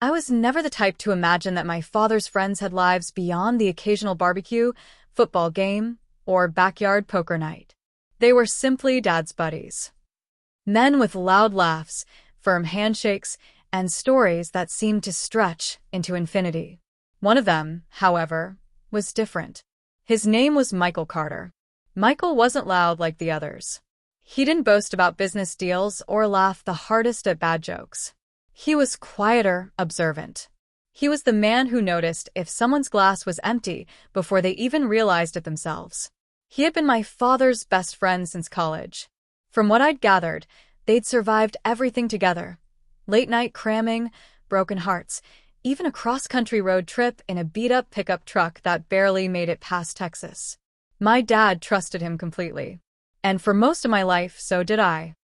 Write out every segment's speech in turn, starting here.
I was never the type to imagine that my father's friends had lives beyond the occasional barbecue, football game, or backyard poker night. They were simply Dad's buddies. Men with loud laughs, firm handshakes, and stories that seemed to stretch into infinity. One of them, however, was different. His name was Michael Carter. Michael wasn't loud like the others. He didn't boast about business deals or laugh the hardest at bad jokes. He was quieter, observant. He was the man who noticed if someone's glass was empty before they even realized it themselves. He had been my father's best friend since college. From what I'd gathered, they'd survived everything together. Late-night cramming, broken hearts, even a cross-country road trip in a beat-up pickup truck that barely made it past Texas. My dad trusted him completely. And for most of my life, so did I.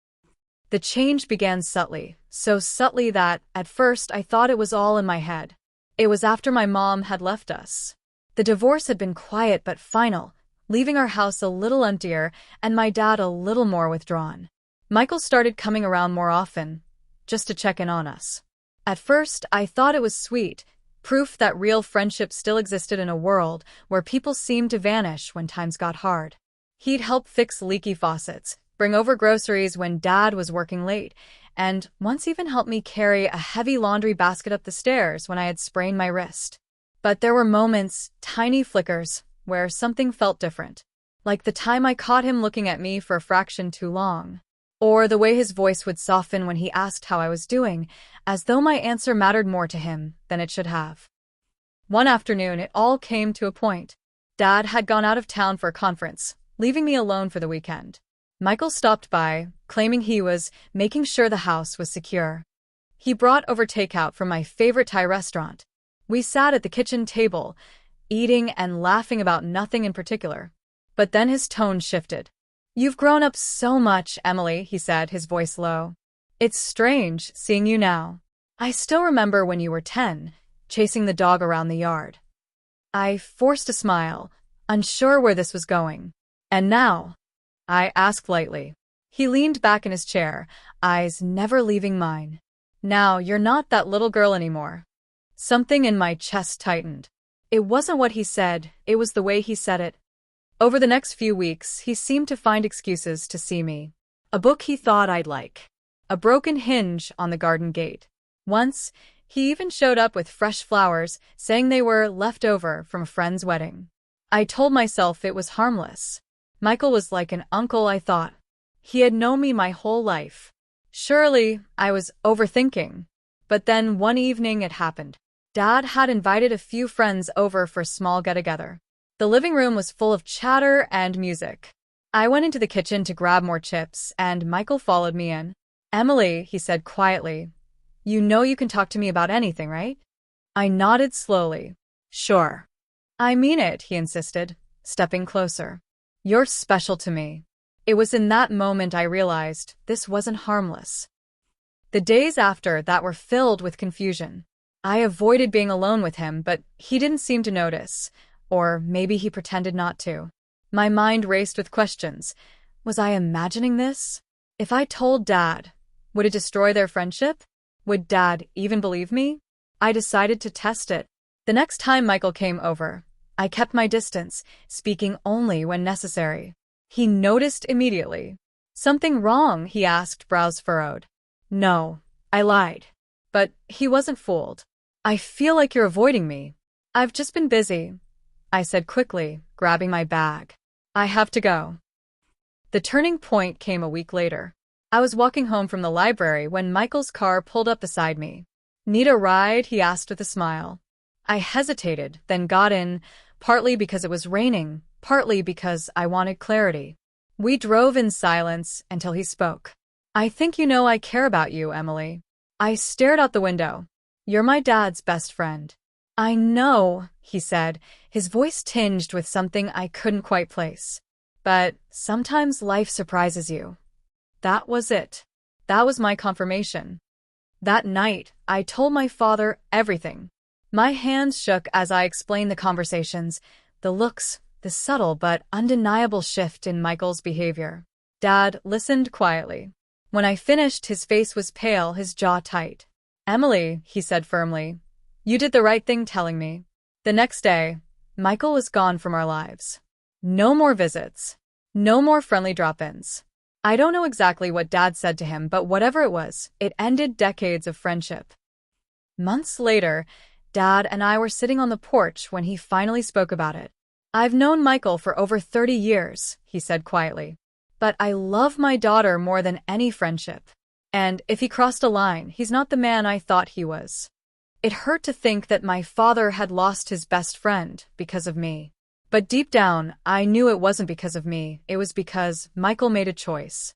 The change began subtly, so subtly that, at first, I thought it was all in my head. It was after my mom had left us. The divorce had been quiet but final, leaving our house a little emptier and my dad a little more withdrawn. Michael started coming around more often, just to check in on us. At first, I thought it was sweet, proof that real friendship still existed in a world where people seemed to vanish when times got hard. He'd help fix leaky faucets, bring over groceries when Dad was working late, and once even helped me carry a heavy laundry basket up the stairs when I had sprained my wrist. But there were moments, tiny flickers, where something felt different. Like the time I caught him looking at me for a fraction too long. Or the way his voice would soften when he asked how I was doing, as though my answer mattered more to him than it should have. One afternoon, it all came to a point. Dad had gone out of town for a conference, leaving me alone for the weekend. Michael stopped by, claiming he was making sure the house was secure. He brought over takeout from my favorite Thai restaurant. We sat at the kitchen table, eating and laughing about nothing in particular. But then his tone shifted. "You've grown up so much, Emily," he said, his voice low. "It's strange seeing you now. I still remember when you were 10, chasing the dog around the yard." I forced a smile, unsure where this was going. "And now?" I asked lightly. He leaned back in his chair, eyes never leaving mine. "Now you're not that little girl anymore." Something in my chest tightened. It wasn't what he said, it was the way he said it. Over the next few weeks, he seemed to find excuses to see me. A book he thought I'd like. A broken hinge on the garden gate. Once, he even showed up with fresh flowers, saying they were left over from a friend's wedding. I told myself it was harmless. Michael was like an uncle, I thought. He had known me my whole life. Surely, I was overthinking. But then one evening it happened. Dad had invited a few friends over for a small get-together. The living room was full of chatter and music. I went into the kitchen to grab more chips, and Michael followed me in. "Emily," he said quietly, "you know you can talk to me about anything, right?" I nodded slowly. "Sure." "I mean it," he insisted, stepping closer. "You're special to me." It was in that moment I realized this wasn't harmless. The days after that were filled with confusion. I avoided being alone with him, but he didn't seem to notice. Or maybe he pretended not to. My mind raced with questions. Was I imagining this? If I told Dad, would it destroy their friendship? Would Dad even believe me? I decided to test it. The next time Michael came over, I kept my distance, speaking only when necessary. He noticed immediately. "Something wrong?" he asked, brows furrowed. "No," I lied. But he wasn't fooled. "I feel like you're avoiding me." "I've just been busy," I said quickly, grabbing my bag. "I have to go." The turning point came a week later. I was walking home from the library when Michael's car pulled up beside me. "Need a ride?" he asked with a smile. I hesitated, then got in, partly because it was raining, partly because I wanted clarity. We drove in silence until he spoke. "I think you know I care about you, Emily." I stared out the window. "You're my dad's best friend." "I know," he said, his voice tinged with something I couldn't quite place. "But sometimes life surprises you." That was it. That was my confirmation. That night, I told my father everything. My hands shook as I explained the conversations, the looks, the subtle but undeniable shift in Michael's behavior. Dad listened quietly. When I finished, his face was pale, his jaw tight. Emily, he said firmly, you did the right thing telling me. The next day, Michael was gone from our lives. No more visits. No more friendly drop-ins. I don't know exactly what Dad said to him, but whatever it was, it ended decades of friendship. Months later, Dad and I were sitting on the porch when he finally spoke about it. I've known Michael for over 30 years, he said quietly. But I love my daughter more than any friendship. And if he crossed a line, he's not the man I thought he was. It hurt to think that my father had lost his best friend because of me. But deep down, I knew it wasn't because of me, it was because Michael made a choice.